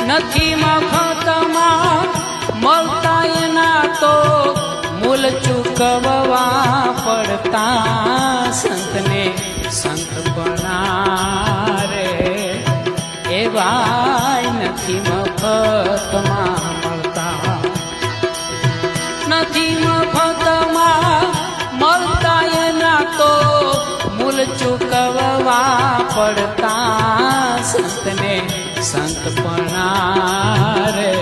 નથી મફતમાં મળતા એના તો મૂલ ચૂકવવા પડતા સંતને સંતપણા રે એવા નથી મફતમાં મળતા નથી મફતમાં મળતા એના તો મૂલ ચૂકવવા પડતા સંતને સંતપણા રે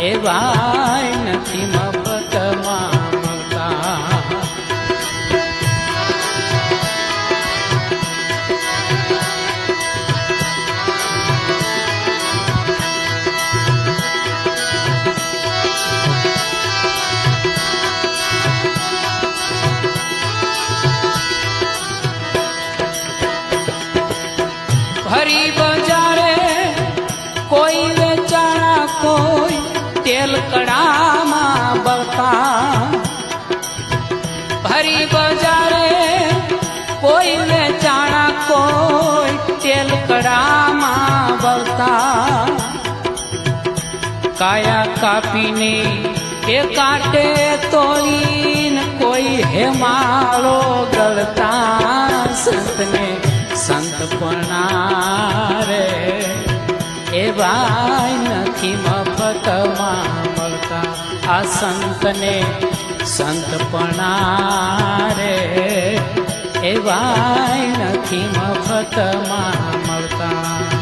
એવા નથી મફતમાં મળતા ભરી બજારે કોઈ વેચાણા કોઈ તેલ કડામાં બળતા ભરી બજારે કોઈ વેચાણા કોઈ તેલ કડામાં બળતા કાયા કાપીને એ કાંટે તોડીને કોઈ હેમાળો ગળતા સંતને સંતપણા રે એવા નથી મફતમાં મળતા આ સંતને સંતપણા રે એવા નથી મફતમાં મળતા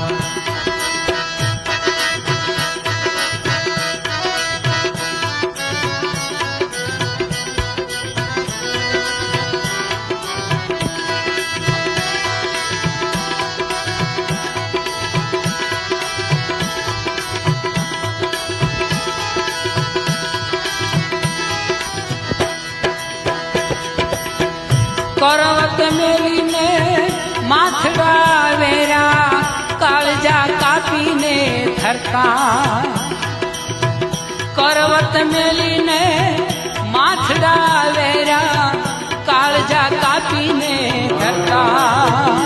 કરવત મેલીને માથડા વેરા કાળજા કાપીને ધરતા કરવત મેલીને માથડા વેરા કાળજા કાપીને ધરતા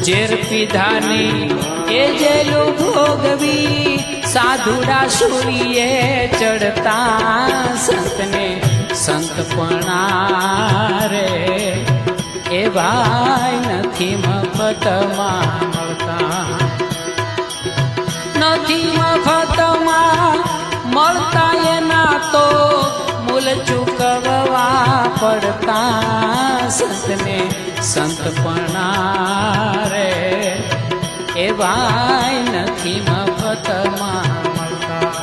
ઝેર પીધાની એ જેલું ભોગવી સાધુડા સૂરીએ ચડતા સંતને સંતપણા રે એવા નથી મફતમાં મળતા નથી મફતમાં મળતા એના તો મૂલ ચૂકવવા પડતા સંતને સંતપણા રે એવા નથી મફતમાં મળતા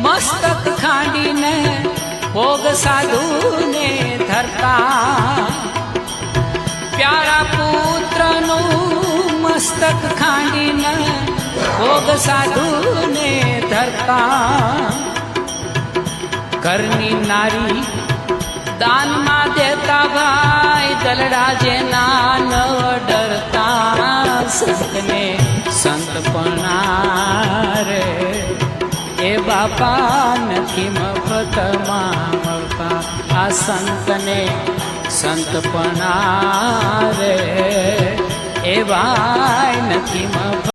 મસ્તક ખાંડીને ભોગ સાધુને ધરતા પ્યારા પુત્રનું મસ્તક ખાંડીને ભોગ સાધુને ધરતા ઘરની નારી દાનમાં દેતા ભાઈ દલડા જેના ન ડરતા સંતને સંતપણા રે એ બાપા નથી મફતમાં મળતા આ સંતને સંતપણા રે એવા નથી મફત